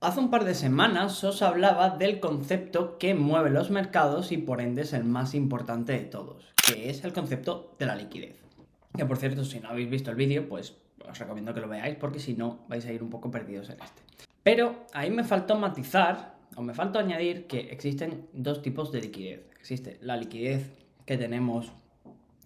Hace un par de semanas os hablaba del concepto que mueve los mercados y por ende es el más importante de todos, que es el concepto de la liquidez. Que por cierto, si no habéis visto el vídeo, pues os recomiendo que lo veáis porque si no vais a ir un poco perdidos en este. Pero ahí me faltó matizar, o me faltó añadir que existen dos tipos de liquidez. Existe la liquidez que tenemos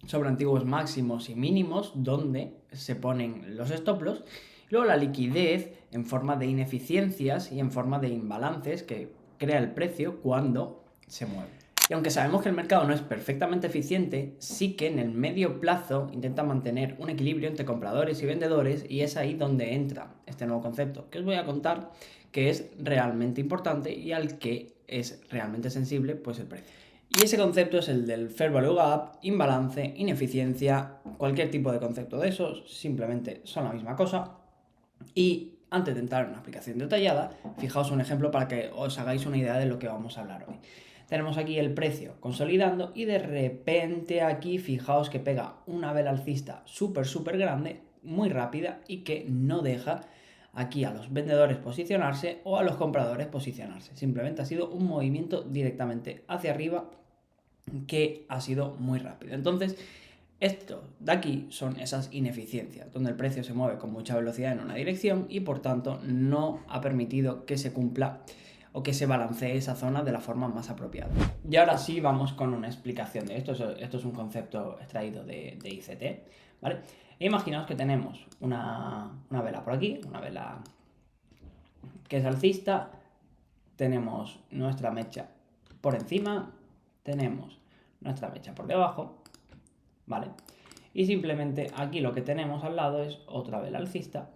sobre antiguos máximos y mínimos, donde se ponen los stop loss. Luego la liquidez en forma de ineficiencias y en forma de imbalances que crea el precio cuando se mueve. Y aunque sabemos que el mercado no es perfectamente eficiente, sí que en el medio plazo intenta mantener un equilibrio entre compradores y vendedores, y es ahí donde entra este nuevo concepto que os voy a contar, que es realmente importante y al que es realmente sensible pues el precio. Y ese concepto es el del Fair Value Gap, imbalance, ineficiencia, cualquier tipo de concepto de esos, simplemente son la misma cosa. Y antes de entrar en una explicación detallada, fijaos un ejemplo para que os hagáis una idea de lo que vamos a hablar hoy. Tenemos aquí el precio consolidando y de repente aquí fijaos que pega una vela alcista súper grande, muy rápida y que no deja aquí a los vendedores posicionarse o a los compradores posicionarse. Simplemente ha sido un movimiento directamente hacia arriba que ha sido muy rápido. Entonces, esto de aquí son esas ineficiencias, donde el precio se mueve con mucha velocidad en una dirección y por tanto no ha permitido que se cumpla o que se balancee esa zona de la forma más apropiada. Y ahora sí vamos con una explicación de esto. Esto es un concepto extraído de ICT, ¿vale? E imaginaos que tenemos una vela por aquí, una vela que es alcista, tenemos nuestra mecha por encima, tenemos nuestra mecha por debajo, ¿vale? Y simplemente aquí lo que tenemos al lado es otra vela alcista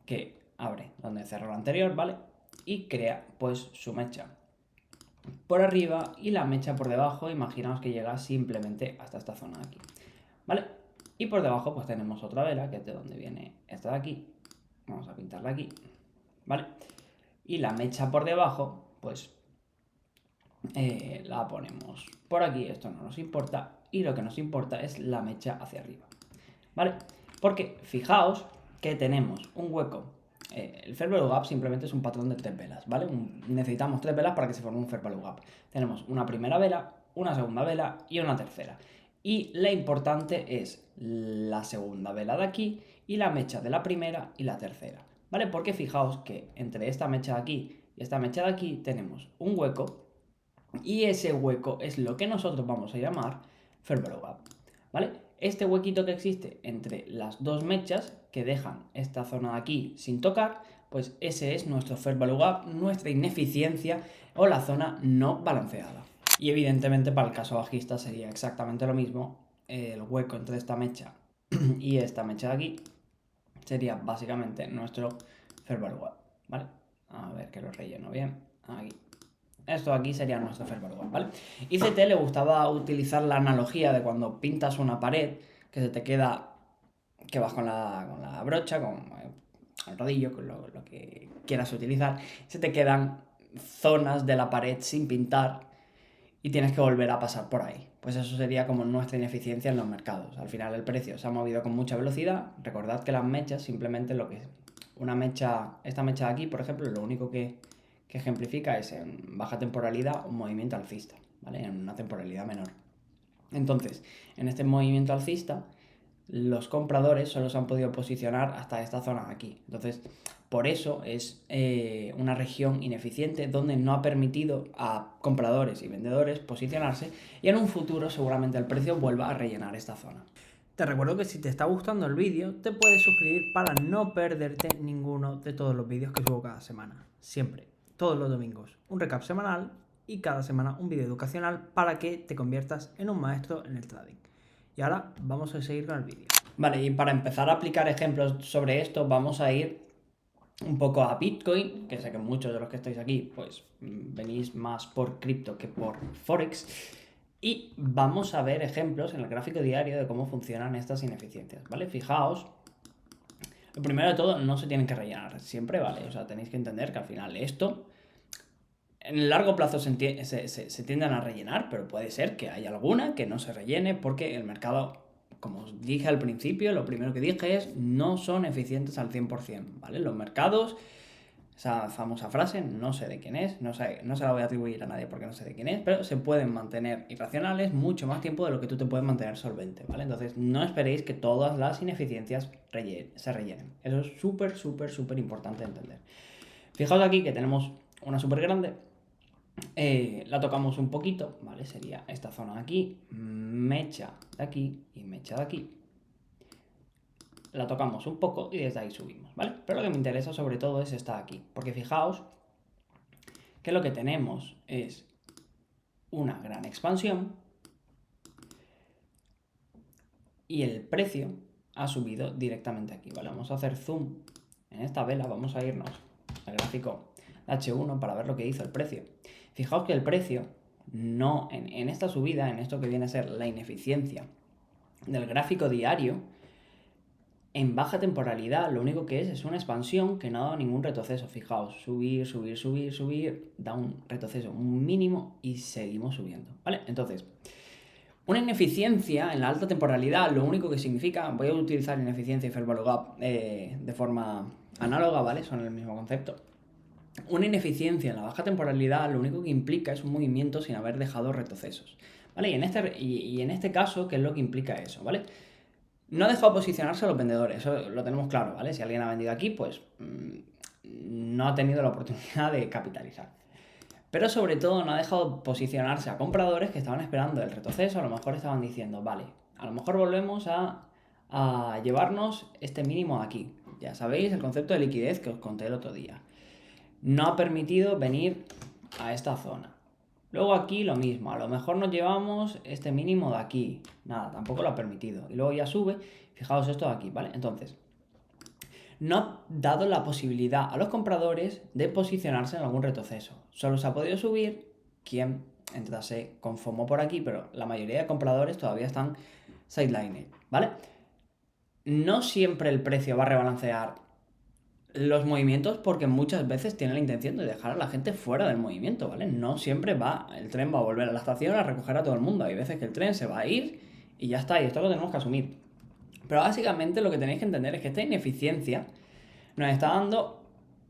que abre donde cerró la anterior, ¿vale? Y crea pues su mecha por arriba y la mecha por debajo, imaginaos que llega simplemente hasta esta zona de aquí, ¿vale? Y por debajo pues tenemos otra vela que es de donde viene esta de aquí, vamos a pintarla aquí, ¿vale? Y la mecha por debajo pues la ponemos por aquí, esto no nos importa, y lo que nos importa es la mecha hacia arriba, ¿vale? Porque fijaos que tenemos un hueco. El Fair Value Gap simplemente es un patrón de tres velas, ¿vale? Necesitamos tres velas para que se forme un Fair Value Gap. Tenemos una primera vela, una segunda vela y una tercera. Y la importante es la segunda vela de aquí y la mecha de la primera y la tercera, ¿vale? Porque fijaos que entre esta mecha de aquí y esta mecha de aquí tenemos un hueco y ese hueco es lo que nosotros vamos a llamar Fair Value Gap, ¿vale? Este huequito que existe entre las dos mechas que dejan esta zona de aquí sin tocar, pues ese es nuestro Fair Value Gap, nuestra ineficiencia o la zona no balanceada. Y evidentemente para el caso bajista sería exactamente lo mismo. El hueco entre esta mecha y esta mecha de aquí sería básicamente nuestro Fair Value Gap, ¿vale? A ver que lo relleno bien. Aquí. Esto aquí sería nuestro Fair Value Gap, ¿vale? ICT le gustaba utilizar la analogía de cuando pintas una pared que se te queda, que vas con la brocha, con el rodillo, con lo que quieras utilizar, se te quedan zonas de la pared sin pintar y tienes que volver a pasar por ahí. Pues eso sería como nuestra ineficiencia en los mercados. Al final el precio se ha movido con mucha velocidad. Recordad que las mechas simplemente lo que una mecha, esta mecha de aquí, por ejemplo, lo único que ejemplifica es en baja temporalidad un movimiento alcista, ¿vale? En una temporalidad menor. Entonces, en este movimiento alcista, los compradores solo se han podido posicionar hasta esta zona de aquí. Entonces, por eso es una región ineficiente donde no ha permitido a compradores y vendedores posicionarse y en un futuro seguramente el precio vuelva a rellenar esta zona. Te recuerdo que si te está gustando el vídeo, te puedes suscribir para no perderte ninguno de todos los vídeos que subo cada semana. Siempre, todos los domingos, un recap semanal y cada semana un vídeo educacional para que te conviertas en un maestro en el trading. Y ahora vamos a seguir con el vídeo. Vale, y para empezar a aplicar ejemplos sobre esto, vamos a ir un poco a Bitcoin, que sé que muchos de los que estáis aquí, pues venís más por cripto que por Forex. Y vamos a ver ejemplos en el gráfico diario de cómo funcionan estas ineficiencias, ¿vale? Fijaos, lo primero de todo, no se tienen que rellenar siempre, ¿vale? O sea, tenéis que entender que al final esto, en el largo plazo se tienden a rellenar, pero puede ser que haya alguna que no se rellene porque el mercado como os dije al principio, lo primero que dije es no son eficientes al 100%, ¿vale? Los mercados, esa famosa frase, no sé de quién es, no se la voy a atribuir a nadie porque no sé de quién es, pero se pueden mantener irracionales mucho más tiempo de lo que tú te puedes mantener solvente, ¿vale? Entonces no esperéis que todas las ineficiencias se rellenen. Eso es súper, súper, súper importante de entender. Fijaos aquí que tenemos una súper grande. La tocamos un poquito, ¿vale? Sería esta zona de aquí, mecha de aquí y mecha de aquí. La tocamos un poco y desde ahí subimos, ¿vale? Pero lo que me interesa sobre todo es esta de aquí, porque fijaos que lo que tenemos es una gran expansión y el precio ha subido directamente aquí, ¿vale? Vamos a hacer zoom en esta vela, vamos a irnos al gráfico H1 para ver lo que hizo el precio. Fijaos que el precio no, en esta subida, en esto que viene a ser la ineficiencia del gráfico diario, en baja temporalidad lo único que es una expansión que no ha dado ningún retroceso. Fijaos, subir, subir, subir, subir, da un retroceso mínimo y seguimos subiendo, ¿vale? Entonces, una ineficiencia en la alta temporalidad lo único que significa, voy a utilizar ineficiencia y fair value gap de forma análoga, ¿vale? Son el mismo concepto. Una ineficiencia en la baja temporalidad lo único que implica es un movimiento sin haber dejado retrocesos, ¿vale? Y en este caso, ¿qué es lo que implica eso, ¿vale? No ha dejado posicionarse a los vendedores, eso lo tenemos claro, ¿vale? Si alguien ha vendido aquí, pues no ha tenido la oportunidad de capitalizar. Pero sobre todo no ha dejado posicionarse a compradores que estaban esperando el retroceso, a lo mejor estaban diciendo, vale, a lo mejor volvemos a llevarnos este mínimo aquí. Ya sabéis el concepto de liquidez que os conté el otro día. No ha permitido venir a esta zona. Luego aquí lo mismo, a lo mejor nos llevamos este mínimo de aquí. Nada, tampoco lo ha permitido. Y luego ya sube, fijaos esto de aquí, ¿vale? Entonces, no ha dado la posibilidad a los compradores de posicionarse en algún retroceso. Solo se ha podido subir quien entrase con FOMO por aquí, pero la mayoría de compradores todavía están sidelined, ¿vale? No siempre el precio va a rebalancear los movimientos porque muchas veces tiene la intención de dejar a la gente fuera del movimiento, ¿vale? No siempre el tren va a volver a la estación a recoger a todo el mundo. Hay veces que el tren se va a ir y ya está, y esto lo tenemos que asumir. Pero básicamente lo que tenéis que entender es que esta ineficiencia nos está dando,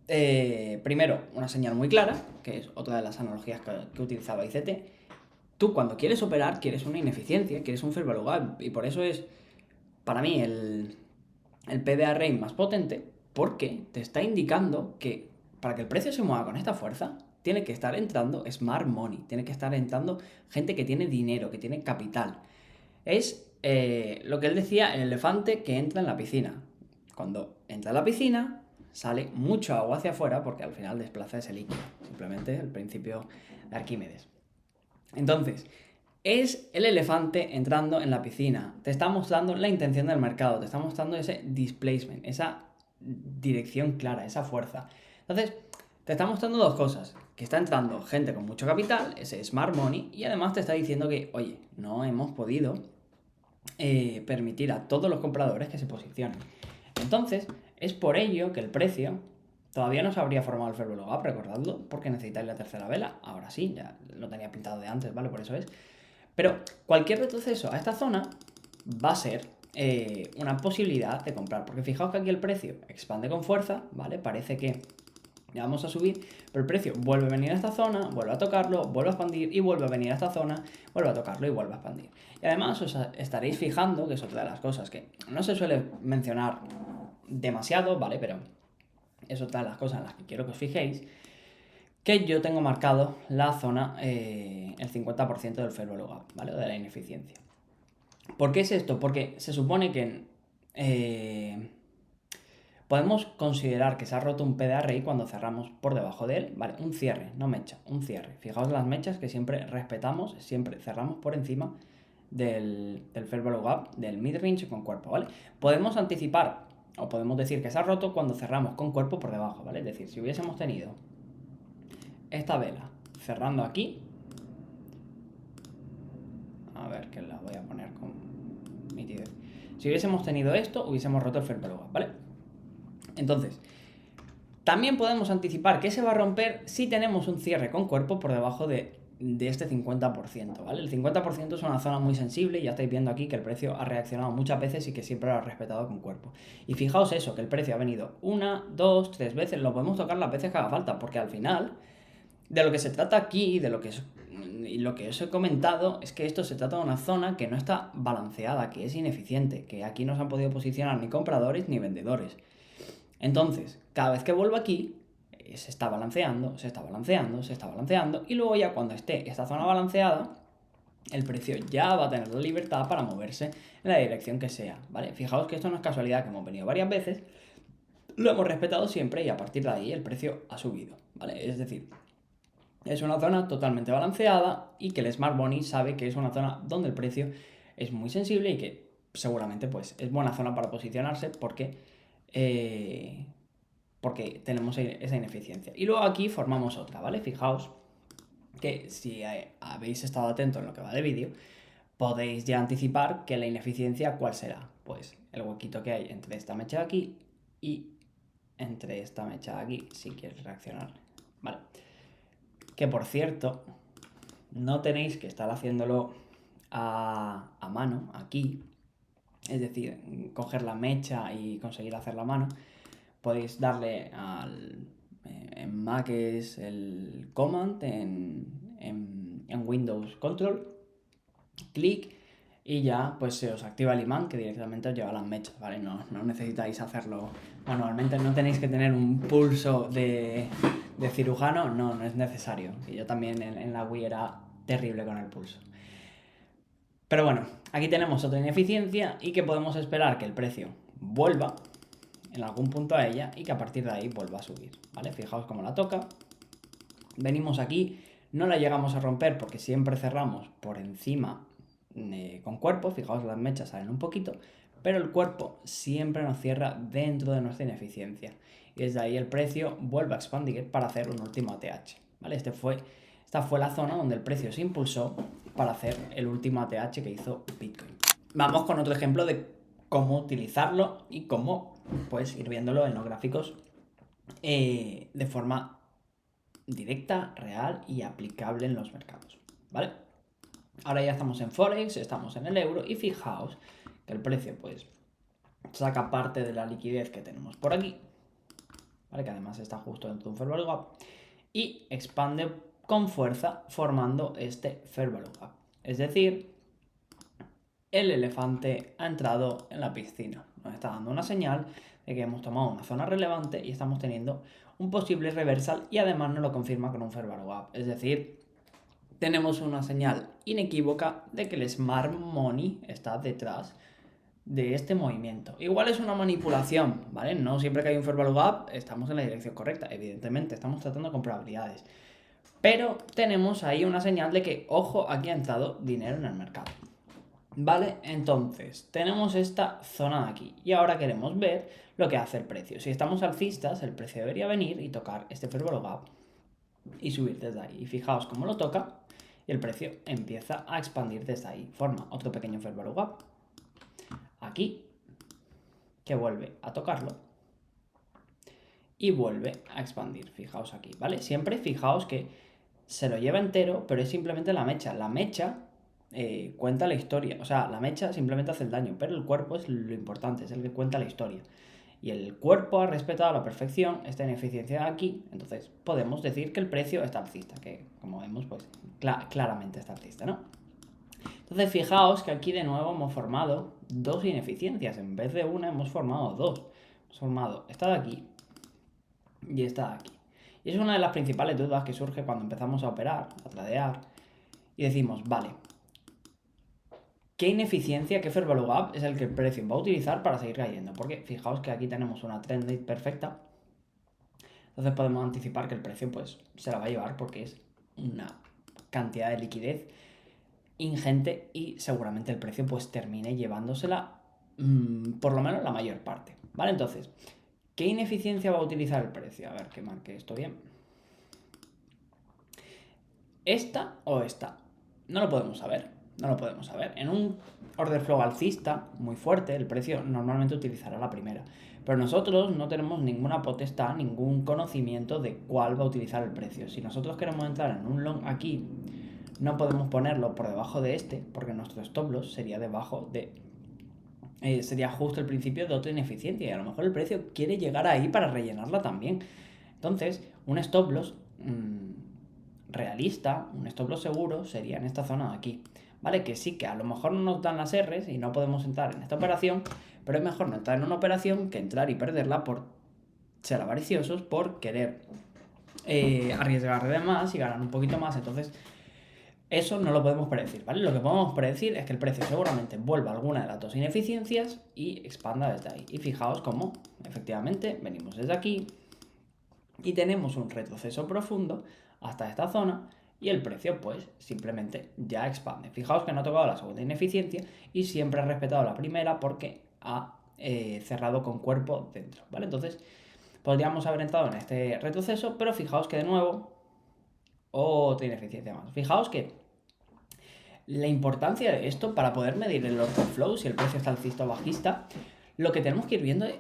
primero, una señal muy clara, que es otra de las analogías que utilizaba ICT. Tú cuando quieres operar, quieres una ineficiencia, quieres un fair value gap, y por eso es, para mí, el PDA más potente, porque te está indicando que para que el precio se mueva con esta fuerza, tiene que estar entrando smart money, tiene que estar entrando gente que tiene dinero, que tiene capital. Es lo que él decía, el elefante que entra en la piscina. Cuando entra en la piscina, sale mucho agua hacia afuera porque al final desplaza ese líquido. Simplemente el principio de Arquímedes. Entonces, es el elefante entrando en la piscina. Te está mostrando la intención del mercado, te está mostrando ese displacement, esa dirección clara, esa fuerza. Entonces, te está mostrando dos cosas. Que está entrando gente con mucho capital, ese smart money, y además te está diciendo que, oye, no hemos podido permitir a todos los compradores que se posicionen. Entonces, es por ello que el precio todavía no se habría formado el fair value gap, recordadlo, porque necesitáis la tercera vela. Ahora sí, ya lo tenía pintado de antes, ¿vale? Por eso es. Pero cualquier retroceso a esta zona va a ser una posibilidad de comprar, porque fijaos que aquí el precio expande con fuerza, ¿vale? Parece que ya vamos a subir, pero el precio vuelve a venir a esta zona, vuelve a tocarlo, vuelve a expandir y vuelve a venir a esta zona, vuelve a tocarlo y vuelve a expandir. Y además os estaréis fijando, que es otra de las cosas que no se suele mencionar demasiado, ¿vale? Pero es otra de las cosas en las que quiero que os fijéis, que yo tengo marcado la zona, el 50% del fair value gap, ¿vale? O de la ineficiencia. ¿Por qué es esto? Porque se supone que podemos considerar que se ha roto un PDRI cuando cerramos por debajo de él, ¿vale? Un cierre, no mecha, un cierre. Fijaos las mechas que siempre respetamos, siempre cerramos por encima del fair value gap, del mid-range con cuerpo, ¿vale? Podemos anticipar o podemos decir que se ha roto cuando cerramos con cuerpo por debajo, ¿vale? Es decir, si hubiésemos tenido esta vela cerrando aquí, a ver que la voy a poner con nitidez. Si hubiésemos tenido esto, hubiésemos roto el fair value gap, ¿vale? Entonces, también podemos anticipar que se va a romper si tenemos un cierre con cuerpo por debajo de de este 50%, ¿vale? El 50% es una zona muy sensible y ya estáis viendo aquí que el precio ha reaccionado muchas veces y que siempre lo ha respetado con cuerpo. Y fijaos eso, que el precio ha venido 1, 2, 3 veces, lo podemos tocar las veces que haga falta, porque al final, de lo que se trata aquí, y lo que os he comentado, es que esto se trata de una zona que no está balanceada, que es ineficiente, que aquí no se han podido posicionar ni compradores ni vendedores. Entonces, cada vez que vuelvo aquí, se está balanceando, se está balanceando, se está balanceando, y luego ya cuando esté esta zona balanceada, el precio ya va a tener la libertad para moverse en la dirección que sea, ¿vale? Fijaos que esto no es casualidad, que hemos venido varias veces, lo hemos respetado siempre y a partir de ahí el precio ha subido, ¿vale? Es decir, es una zona totalmente balanceada y que el Smart Money sabe que es una zona donde el precio es muy sensible y que seguramente pues es buena zona para posicionarse porque tenemos esa ineficiencia. Y luego aquí formamos otra, ¿vale? Fijaos que si habéis estado atentos en lo que va de vídeo, podéis ya anticipar que la ineficiencia, ¿cuál será? Pues el huequito que hay entre esta mecha de aquí y entre esta mecha de aquí, si quieres reaccionar, ¿vale? Que por cierto, no tenéis que estar haciéndolo a mano, aquí, es decir, coger la mecha y conseguir hacerla a mano. Podéis darle en Mac es el Command, en Windows Control, clic y ya pues se os activa el imán que directamente os lleva a las mechas, ¿vale? No necesitáis hacerlo manualmente, no tenéis que tener un pulso de cirujano, no es necesario. Y yo también en la Wii era terrible con el pulso. Pero bueno, aquí tenemos otra ineficiencia y que podemos esperar que el precio vuelva en algún punto a ella y que a partir de ahí vuelva a subir, ¿vale? Fijaos cómo la toca. Venimos aquí, no la llegamos a romper porque siempre cerramos por encima con cuerpo, fijaos las mechas salen un poquito, pero el cuerpo siempre nos cierra dentro de nuestra ineficiencia y desde ahí el precio vuelve a expandir para hacer un último ATH, ¿vale? Esta fue la zona donde el precio se impulsó para hacer el último ATH que hizo Bitcoin. Vamos con otro ejemplo de cómo utilizarlo y cómo pues ir viéndolo en los gráficos de forma directa, real y aplicable en los mercados, ¿vale? Ahora ya estamos en Forex, estamos en el euro y fijaos que el precio pues saca parte de la liquidez que tenemos por aquí, ¿vale? Que además está justo dentro de un fair value gap y expande con fuerza formando este fair value gap. Es decir, el elefante ha entrado en la piscina. Nos está dando una señal de que hemos tomado una zona relevante y estamos teniendo un posible reversal y además nos lo confirma con un fair value gap. Es decir, tenemos una señal inequívoca de que el Smart Money está detrás de este movimiento. Igual es una manipulación, ¿vale? No siempre que hay un fair value gap estamos en la dirección correcta. Evidentemente, estamos tratando con probabilidades. Pero tenemos ahí una señal de que, ojo, aquí ha entrado dinero en el mercado. Vale, entonces tenemos esta zona de aquí y ahora queremos ver lo que hace el precio. Si estamos alcistas, el precio debería venir y tocar este fair value gap y subir desde ahí. Y fijaos cómo lo toca y el precio empieza a expandir desde ahí. Forma otro pequeño fair value gap aquí que vuelve a tocarlo y vuelve a expandir. Fijaos aquí, ¿vale? Siempre fijaos que se lo lleva entero, pero es simplemente la mecha. La mecha cuenta la historia. O sea, la mecha simplemente hace el daño, pero el cuerpo es lo importante, es el que cuenta la historia. Y el cuerpo ha respetado a la perfección esta ineficiencia de aquí, entonces podemos decir que el precio está alcista, que como vemos, pues claramente está alcista, ¿no? Entonces fijaos que aquí de nuevo hemos formado dos ineficiencias, en vez de una hemos formado dos. Hemos formado esta de aquí y esta de aquí. Y es una de las principales dudas que surge cuando empezamos a operar, a tradear, y decimos, vale, ¿qué ineficiencia, qué fair value gap es el que el precio va a utilizar para seguir cayendo? Porque fijaos que aquí tenemos una trend rate perfecta. Entonces podemos anticipar que el precio pues se la va a llevar porque es una cantidad de liquidez ingente y seguramente el precio pues termine llevándosela por lo menos la mayor parte. ¿Vale? Entonces, ¿qué ineficiencia va a utilizar el precio? A ver que marque esto bien. ¿Esta o esta? No lo podemos saber. No lo podemos saber. En un order flow alcista muy fuerte, el precio normalmente utilizará la primera. Pero nosotros no tenemos ninguna potestad, ningún conocimiento de cuál va a utilizar el precio. Si nosotros queremos entrar en un long aquí, no podemos ponerlo por debajo de este, porque nuestro stop loss sería debajo de... sería justo el principio de otra ineficiencia, y a lo mejor el precio quiere llegar ahí para rellenarla también. Entonces, un stop loss realista, un stop loss seguro, sería en esta zona de aquí. ¿Vale? Que sí, que a lo mejor no nos dan las R's y no podemos entrar en esta operación, pero es mejor no entrar en una operación que entrar y perderla por ser avariciosos, por querer arriesgar de más y ganar un poquito más. Entonces, eso no lo podemos predecir, ¿vale? Lo que podemos predecir es que el precio seguramente vuelva a alguna de las dos ineficiencias y expanda desde ahí. Y fijaos cómo, efectivamente, venimos desde aquí y tenemos un retroceso profundo hasta esta zona, y el precio pues simplemente ya expande. Fijaos que no ha tocado la segunda ineficiencia y siempre ha respetado la primera porque ha cerrado con cuerpo dentro, ¿vale? Entonces podríamos haber entrado en este retroceso, pero fijaos que de nuevo otra ineficiencia más. Fijaos que la importancia de esto para poder medir el order flow, si el precio está alcista o bajista, lo que tenemos que ir viendo es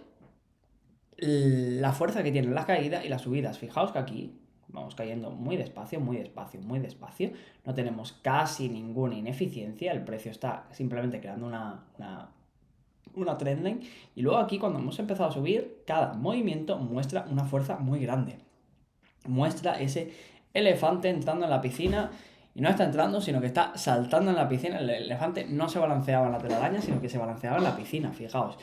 la fuerza que tienen las caídas y las subidas. Fijaos que aquí vamos cayendo muy despacio, muy despacio, muy despacio. No tenemos casi ninguna ineficiencia. El precio está simplemente creando una trendline. Y luego aquí cuando hemos empezado a subir, cada movimiento muestra una fuerza muy grande. Muestra ese elefante entrando en la piscina. Y no está entrando, sino que está saltando en la piscina. El elefante no se balanceaba en la telaraña, sino que se balanceaba en la piscina. Fijaos.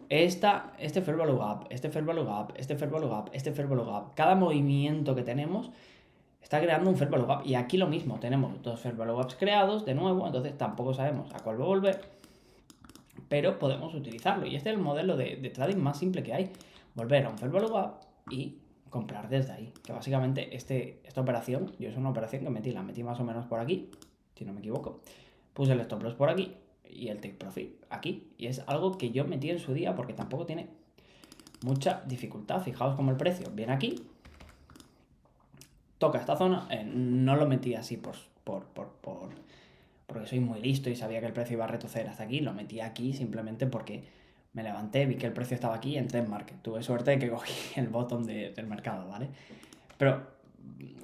Este fair value gap, este fair value gap, este fair value gap, este fair value gap. Cada movimiento que tenemos está creando un fair value gap. Y aquí lo mismo, tenemos dos fair value gaps creados de nuevo, entonces tampoco sabemos a cuál va a volver, pero podemos utilizarlo. Y este es el modelo de trading más simple que hay. Volver a un fair value gap y comprar desde ahí. Que básicamente esta operación, yo es una operación que la metí más o menos por aquí, si no me equivoco. Puse el stop loss por aquí y el take profit aquí, y es algo que yo metí en su día porque tampoco tiene mucha dificultad. Fijaos como el precio viene aquí, toca esta zona, no lo metí así porque soy muy listo y sabía que el precio iba a retroceder hasta aquí, lo metí aquí simplemente porque me levanté, vi que el precio estaba aquí y entré en market. Tuve suerte de que cogí el bottom del mercado, ¿vale? Pero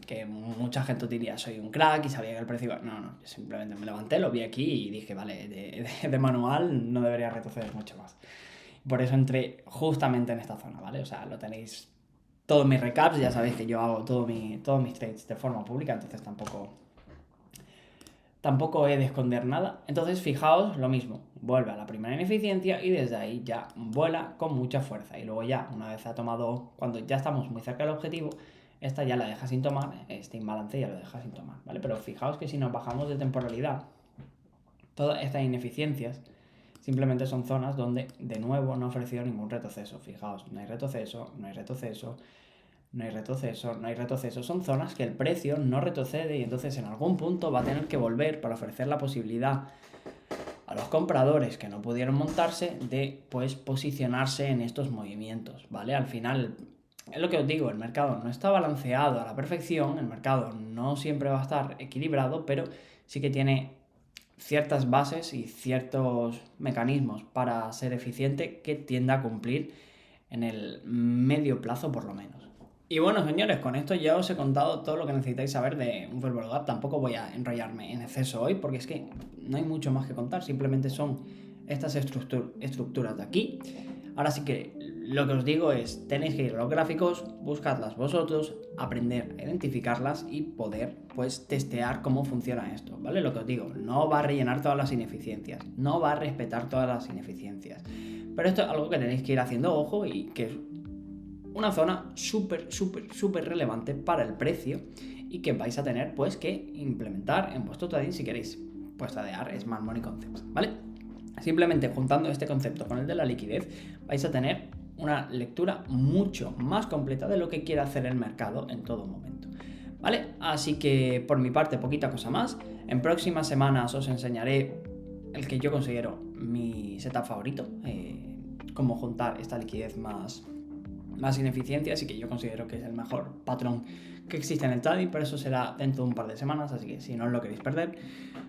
que mucha gente diría, soy un crack y sabía que el precio iba... No, yo simplemente me levanté, lo vi aquí y dije, vale, de manual no debería retroceder mucho más. Por eso entré justamente en esta zona, ¿vale? O sea, lo tenéis todos mis recaps, ya sabéis que yo hago todos mis trades de forma pública, entonces tampoco he de esconder nada. Entonces, fijaos, lo mismo, vuelve a la primera ineficiencia y desde ahí ya vuela con mucha fuerza. Y luego ya, una vez ha tomado, cuando ya estamos muy cerca del objetivo, esta ya la deja sin tomar, este imbalance ya lo deja sin tomar, ¿vale? Pero fijaos que si nos bajamos de temporalidad, todas estas ineficiencias simplemente son zonas donde de nuevo no ha ofrecido ningún retroceso. Fijaos, no hay retroceso, no hay retroceso, no hay retroceso, no hay retroceso. Son zonas que el precio no retrocede y entonces en algún punto va a tener que volver para ofrecer la posibilidad a los compradores que no pudieron montarse de pues posicionarse en estos movimientos, ¿vale? Al final, es lo que os digo, el mercado no está balanceado a la perfección, el mercado no siempre va a estar equilibrado, pero sí que tiene ciertas bases y ciertos mecanismos para ser eficiente que tienda a cumplir en el medio plazo por lo menos. Y bueno, señores, con esto ya os he contado todo lo que necesitáis saber de un fair value gap. Tampoco voy a enrollarme en exceso hoy porque es que no hay mucho más que contar, simplemente son estas estructuras de aquí. Ahora sí que lo que os digo es, tenéis que ir a los gráficos, buscadlas vosotros, aprender a identificarlas y poder pues testear cómo funciona esto, ¿vale? Lo que os digo, no va a rellenar todas las ineficiencias, no va a respetar todas las ineficiencias, pero esto es algo que tenéis que ir haciendo ojo y que es una zona súper relevante para el precio y que vais a tener pues que implementar en vuestro trading si queréis pues tradear Smart Money Concepts, ¿vale? Simplemente juntando este concepto con el de la liquidez vais a tener una lectura mucho más completa de lo que quiere hacer el mercado en todo momento, ¿vale? Así que por mi parte poquita cosa más. En próximas semanas os enseñaré el que yo considero mi setup favorito, cómo juntar esta liquidez más ineficiencias y que yo considero que es el mejor patrón que existe en el trading, pero eso será dentro de un par de semanas, así que si no os lo queréis perder,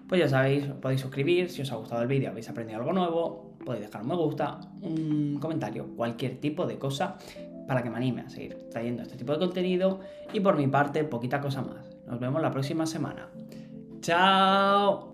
pues ya sabéis, podéis suscribir, si os ha gustado el vídeo, habéis aprendido algo nuevo, podéis dejar un me gusta, un comentario, cualquier tipo de cosa para que me anime a seguir trayendo este tipo de contenido y por mi parte, poquita cosa más. Nos vemos la próxima semana. ¡Chao!